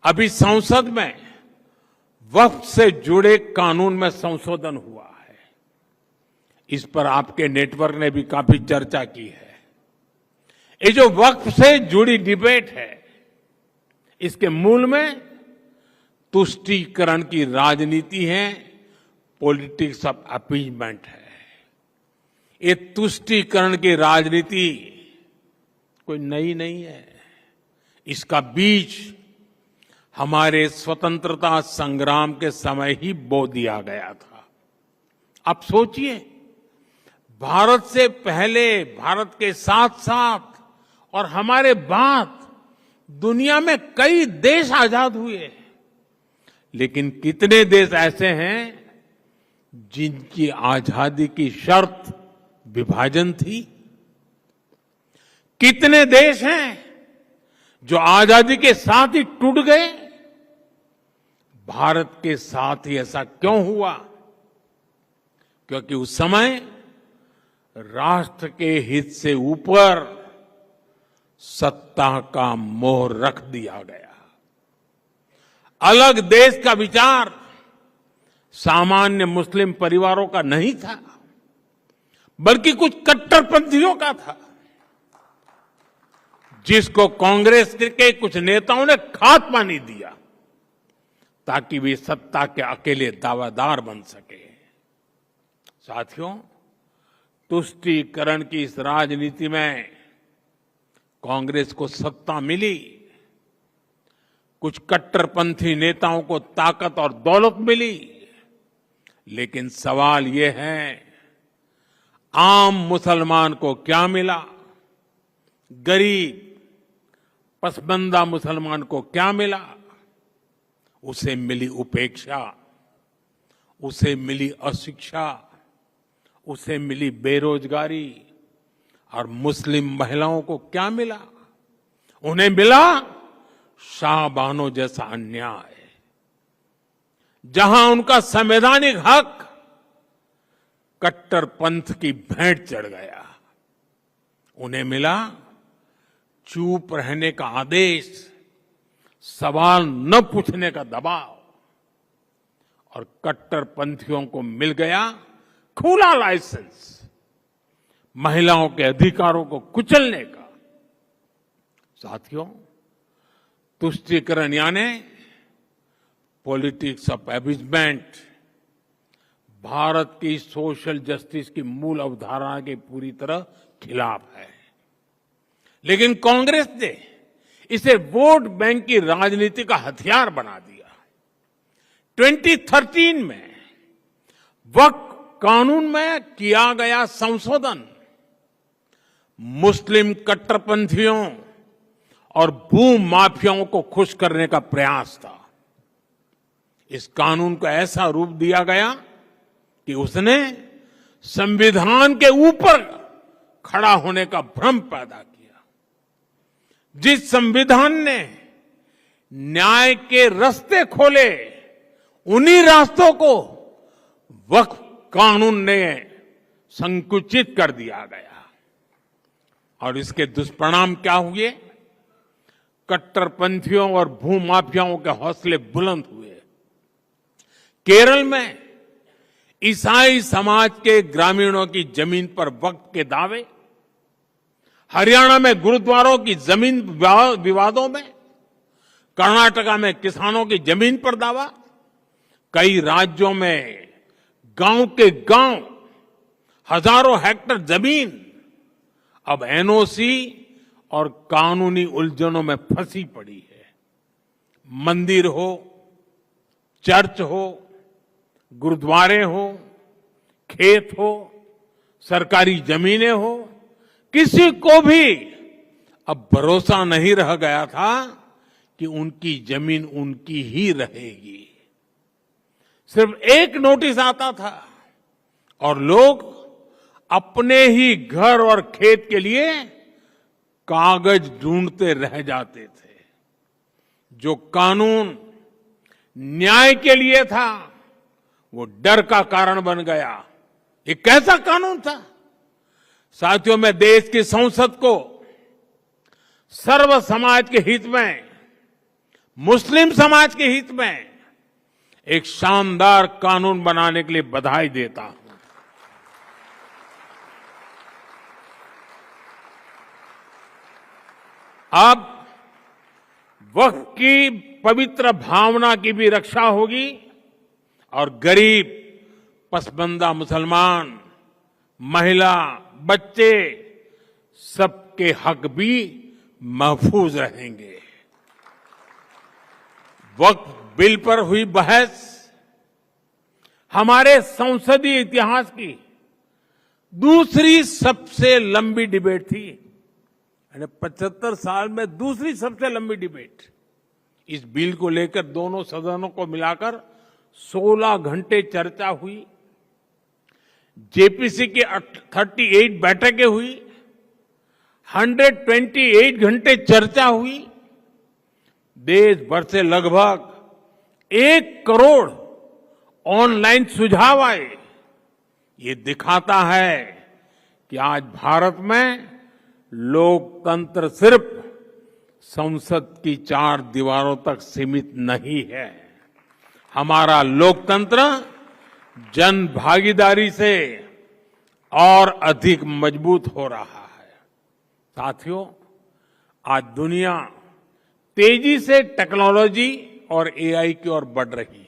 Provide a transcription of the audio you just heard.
अभी संसद में वक्फ से जुड़े कानून में संशोधन हुआ है। इस पर आपके नेटवर्क ने भी काफी चर्चा की है। ये जो वक्फ से जुड़ी डिबेट है, इसके मूल में तुष्टीकरण की राजनीति है, पॉलिटिक्स ऑफ अपीजमेंट है। ये तुष्टीकरण की राजनीति कोई नई नहीं है। इसका बीज हमारे स्वतंत्रता संग्राम के समय ही बो दिया गया था। आप सोचिए, भारत से पहले, भारत के साथ साथ और हमारे बाद दुनिया में कई देश आजाद हुए, लेकिन कितने देश ऐसे हैं जिनकी आजादी की शर्त विभाजन थी? कितने देश हैं जो आजादी के साथ ही टूट गए? भारत के साथ ही ऐसा क्यों हुआ? क्योंकि उस समय राष्ट्र के हित से ऊपर सत्ता का मोह रख दिया गया। अलग देश का विचार सामान्य मुस्लिम परिवारों का नहीं था, बल्कि कुछ कट्टरपंथियों का था, जिसको कांग्रेस के कुछ नेताओं ने खाद पानी दिया ताकि वे सत्ता के अकेले दावेदार बन सके। साथियों, तुष्टीकरण की इस राजनीति में कांग्रेस को सत्ता मिली, कुछ कट्टरपंथी नेताओं को ताकत और दौलत मिली, लेकिन सवाल ये है, आम मुसलमान को क्या मिला? गरीब पसमानदा मुसलमान को क्या मिला? उसे मिली उपेक्षा, उसे मिली अशिक्षा, उसे मिली बेरोजगारी। और मुस्लिम महिलाओं को क्या मिला? उन्हें मिला शाहबानो जैसा अन्याय, जहां उनका संवैधानिक हक कट्टरपंथ की भेंट चढ़ गया। उन्हें मिला चुप रहने का आदेश, सवाल न पूछने का दबाव, और कट्टरपंथियों को मिल गया खुला लाइसेंस महिलाओं के अधिकारों को कुचलने का। साथियों, तुष्टीकरण यानी पॉलिटिक्स ऑफ अपीजमेंट भारत की सोशल जस्टिस की मूल अवधारणा के पूरी तरह खिलाफ है। लेकिन कांग्रेस ने इसे वोट बैंक की राजनीति का हथियार बना दिया। 2013 में वक्फ कानून में किया गया संशोधन मुस्लिम कट्टरपंथियों और भू माफियाओं को खुश करने का प्रयास था। इस कानून को ऐसा रूप दिया गया कि उसने संविधान के ऊपर खड़ा होने का भ्रम पैदा किया। जिस संविधान ने न्याय के रास्ते खोले, उन्हीं रास्तों को वक्फ कानून ने संकुचित कर दिया गया। और इसके दुष्परिणाम क्या हुए? कट्टरपंथियों और भूमाफियाओं के हौसले बुलंद हुए। केरल में ईसाई समाज के ग्रामीणों की जमीन पर वक्फ के दावे, हरियाणा में गुरुद्वारों की जमीन विवादों में, कर्नाटका में किसानों की जमीन पर दावा, कई राज्यों में गांव के गांव हजारों हेक्टेयर जमीन अब एनओसी और कानूनी उलझनों में फंसी पड़ी है। मंदिर हो, चर्च हो, गुरुद्वारे हो, खेत हो, सरकारी जमीनें हो, किसी को भी अब भरोसा नहीं रह गया था कि उनकी जमीन उनकी ही रहेगी। सिर्फ एक नोटिस आता था और लोग अपने ही घर और खेत के लिए कागज ढूंढते रह जाते थे। जो कानून न्याय के लिए था, वो डर का कारण बन गया। ये कैसा कानून था? साथियों, मैं देश की संसद को सर्व समाज के हित में मुस्लिम समाज के हित में एक शानदार कानून बनाने के लिए बधाई देता हूं। अब वक्फ की पवित्र भावना की भी रक्षा होगी और गरीब, पसमानदा मुसलमान, महिला, बच्चे सबके हक भी महफूज रहेंगे। वक्फ बिल पर हुई बहस हमारे संसदीय इतिहास की दूसरी सबसे लंबी डिबेट थी। 75 साल में दूसरी सबसे लंबी डिबेट। इस बिल को लेकर दोनों सदनों को मिलाकर 16 घंटे चर्चा हुई। जेपीसी की 38 बैठकें हुई, 128 घंटे चर्चा हुई। देश भर से लगभग 1 करोड़ ऑनलाइन सुझाव आए। ये दिखाता है कि आज भारत में लोकतंत्र सिर्फ संसद की 4 दीवारों तक सीमित नहीं है। हमारा लोकतंत्र जन भागीदारी से और अधिक मजबूत हो रहा है। साथियों, आज दुनिया तेजी से टेक्नोलॉजी और एआई की ओर बढ़ रही है।